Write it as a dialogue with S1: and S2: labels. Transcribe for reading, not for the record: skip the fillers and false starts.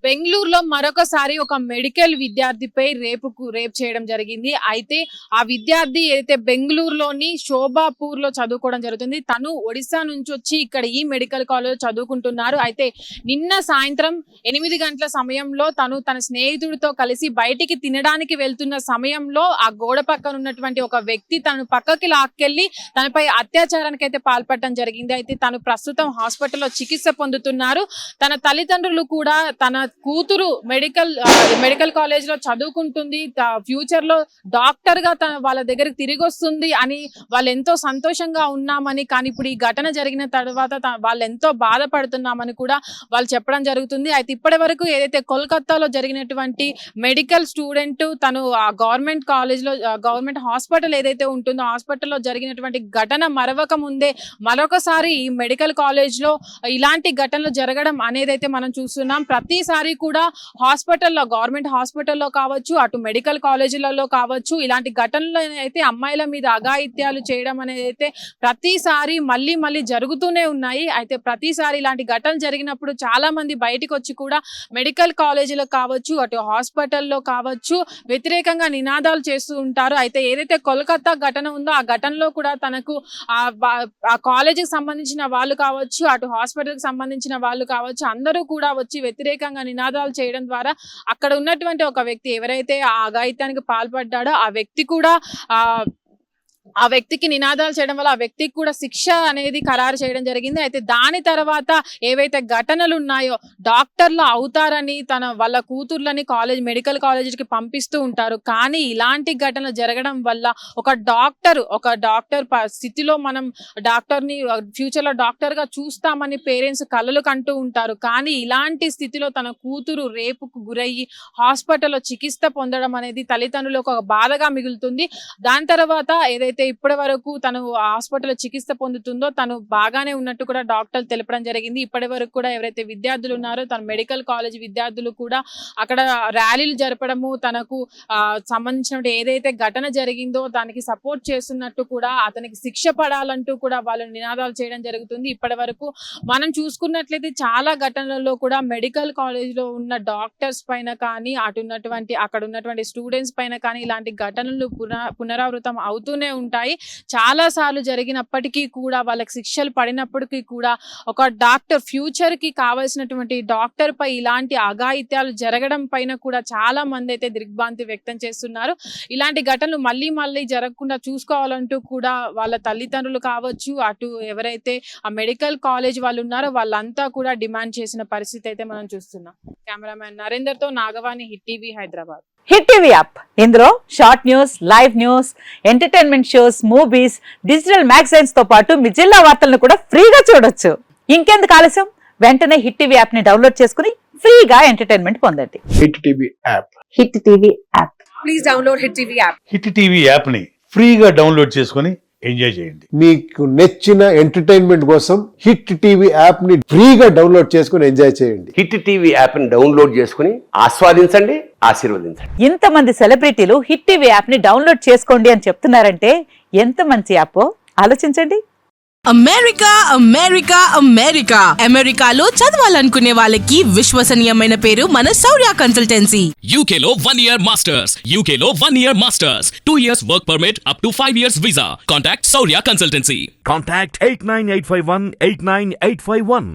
S1: బెంగళూరులో మరొకసారి ఒక మెడికల్ విద్యార్థిపై రేపు చేయడం జరిగింది. అయితే ఆ విద్యార్థి ఏదైతే బెంగళూరులోని శోభాపూర్ లో చదువుకోవడం జరుగుతుంది. తను ఒడిశా నుంచి వచ్చి ఇక్కడ ఈ మెడికల్ కాలేజ్ చదువుకుంటున్నారు. అయితే నిన్న సాయంత్రం 8 గంటల సమయంలో తను తన స్నేహితుడితో కలిసి బయటికి తినడానికి వెళ్తున్న సమయంలో ఆ గోడ పక్కన ఉన్నటువంటి ఒక వ్యక్తి తను పక్కకి లాక్కెళ్లి తనపై అత్యాచారానికి అయితే పాల్పడడం జరిగింది. అయితే తను ప్రస్తుతం హాస్పిటల్లో చికిత్స పొందుతున్నారు. తన తల్లిదండ్రులు కూడా తన కూతురు మెడికల్ కాలేజ్ లో చదువుకుంటుంది, ఫ్యూచర్ లో డాక్టర్ గా వాళ్ళ దగ్గరికి తిరిగి వస్తుంది అని వాళ్ళు ఎంతో సంతోషంగా ఉన్నామని, కానీ ఇప్పుడు ఈ ఘటన జరిగిన తర్వాత వాళ్ళు ఎంతో బాధపడుతున్నామని కూడా వాళ్ళు చెప్పడం జరుగుతుంది. అయితే ఇప్పటి వరకు ఏదైతే కోల్కతాలో జరిగినటువంటి మెడికల్ స్టూడెంట్ తను ఆ గవర్నమెంట్ కాలేజ్ లో గవర్నమెంట్ హాస్పిటల్ ఏదైతే ఉంటుందో హాస్పిటల్లో జరిగినటువంటి ఘటన మరవక ముందే మరొకసారి ఈ మెడికల్ కాలేజ్ లో ఇలాంటి ఘటనలు జరగడం అనేది అయితే మనం చూస్తున్నాం. ప్రతిసారి కూడా హాస్పిటల్లో గవర్నమెంట్ హాస్పిటల్లో కావచ్చు, అటు మెడికల్ కాలేజీలలో కావచ్చు, ఇలాంటి ఘటనలు అయితే అమ్మాయిల మీద అఘాయిత్యాలు చేయడం అనేది అయితే ప్రతిసారి మళ్ళీ జరుగుతూనే ఉన్నాయి. అయితే ప్రతిసారి ఇలాంటి ఘటనలు జరిగినప్పుడు చాలా మంది బయటకు వచ్చి కూడా మెడికల్ కాలేజీలో కావచ్చు, అటు హాస్పిటల్లో కావచ్చు వ్యతిరేకంగా నినాదాలు చేస్తూ ఉంటారు. అయితే ఏదైతే కోల్కతా ఘటన ఉందో ఆ ఘటనలో కూడా తనకు ఆ కాలేజీకి సంబంధించిన వాళ్ళు కావచ్చు, అటు హాస్పిటల్కి సంబంధించిన వాళ్ళు కావచ్చు, అందరూ కూడా వచ్చి వ్యతిరేకంగా నినాదాలు చేయడం ద్వారా అక్కడ ఉన్నటువంటి ఒక వ్యక్తి ఎవరైతే ఆ అఘాయిత్యానికి పాల్పడ్డాడో ఆ వ్యక్తికి నినాదాలు చేయడం వల్ల ఆ వ్యక్తికి కూడా శిక్ష అనేది ఖరారు చేయడం జరిగింది. అయితే దాని తర్వాత ఏవైతే ఘటనలు ఉన్నాయో డాక్టర్లు అవుతారని వాళ్ళ కూతుర్లని మెడికల్ కాలేజీకి పంపిస్తూ ఉంటారు. కానీ ఇలాంటి ఘటనలు జరగడం వల్ల ఒక డాక్టర్ స్థితిలో మనం డాక్టర్ని ఫ్యూచర్ లో డాక్టర్ గా చూస్తామని పేరెంట్స్ కలలు కంటూ ఉంటారు. కానీ ఇలాంటి స్థితిలో తన కూతురు రేపుకు గురయ్యి హాస్పిటల్లో చికిత్స పొందడం అనేది తల్లిదండ్రులకు ఒక బాధగా మిగులుతుంది. దాని తర్వాత ఏదైతే ఇప్పటి వరకు తను హాస్పిటల్ చికిత్స పొందుతుందో తను బాగానే ఉన్నట్టు కూడా డాక్టర్లు తెలపడం జరిగింది. ఇప్పటి వరకు కూడా ఎవరైతే విద్యార్థులు ఉన్నారో తన మెడికల్ కాలేజ్ విద్యార్థులు కూడా అక్కడ ర్యాలీలు జరపడము, తనకు సంబంధించిన ఏదైతే ఘటన జరిగిందో దానికి సపోర్ట్ చేస్తున్నట్టు కూడా అతనికి శిక్ష పడాలంటూ కూడా వాళ్ళు నినాదాలు చేయడం జరుగుతుంది. ఇప్పటి వరకు మనం చూసుకున్నట్లయితే చాలా ఘటనలలో కూడా మెడికల్ కాలేజ్ లో ఉన్న డాక్టర్స్ పైన కానీ అక్కడ ఉన్నటువంటి స్టూడెంట్స్ పైన కానీ ఇలాంటి ఘటనలు పునరావృతం అవుతూనే ఉంటాయి. చాలా సార్లు జరిగినప్పటికీ కూడా వాళ్ళకి శిక్షలు పడినప్పటికీ కూడా ఒక డాక్టర్ ఫ్యూచర్ కి కావాల్సినటువంటి డాక్టర్ పై ఇలాంటి అఘాయిత్యాలు జరగడం పైన కూడా చాలా మంది అయితే దిగ్భ్రాంతి వ్యక్తం చేస్తున్నారు. ఇలాంటి ఘటనలు మళ్ళీ జరగకుండా చూసుకోవాలంటూ కూడా వాళ్ళ తల్లిదండ్రులు కావచ్చు, అటు ఎవరైతే ఆ మెడికల్ కాలేజ్ వాళ్ళు ఉన్నారో వాళ్ళంతా కూడా డిమాండ్ చేసిన పరిస్థితి అయితే మనం చూస్తున్నాం. కెమెరామ్యాన్ నరేందర్ తో Nagavani, hit TV, Hyderabad.
S2: Hit TV app ఇందులో short news, live news, entertainment shows, movies, digital magazines తో పాటు మీ జిల్లా వార్తలను కూడా ఫ్రీగా చూడొచ్చు. ఇంకెందుకు ఆలస్యం, వెంటనే హిట్ టీవీ యాప్ ని డౌన్లోడ్ చేసుకుని ఫ్రీగా ఎంటర్టైన్మెంట్ పొందండి.
S3: Hit TV app.
S2: Hit TV app.
S1: Please download hit TV app.
S4: Hit TV app ని ఫ్రీగా డౌన్లోడ్ చేసుకుని ఎంజాయ్ చేయండి.
S3: మీకు నచ్చిన ఎంటర్టైన్మెంట్ కోసం హిట్ టీవీ యాప్ ని ఫ్రీగా డౌన్లోడ్ చేసుకుని ఎంజాయ్ చేయండి.
S5: హిట్ టీవీ యాప్ ని డౌన్లోడ్ చేసుకుని ఆస్వాదించండి, ఆశీర్వదించండి.
S2: ఇంతమంది సెలబ్రిటీలు హిట్ టీవీ యాప్ ని డౌన్లోడ్ చేసుకోండి అని చెప్తున్నారంటే ఎంత మంచి యాప్ ఆలోచించండి.
S6: అమెరికాలో చదవాలనుకునే వాళ్ళకి విశ్వసనీయమైన పేరు మన శౌర్య కన్సల్టెన్సీ.
S7: UK లో 1 year masters, UK లో 1 year masters, 2 years work permit up to 5 years visa. Contact Saurya Consultancy.
S8: Contact 89851 89851.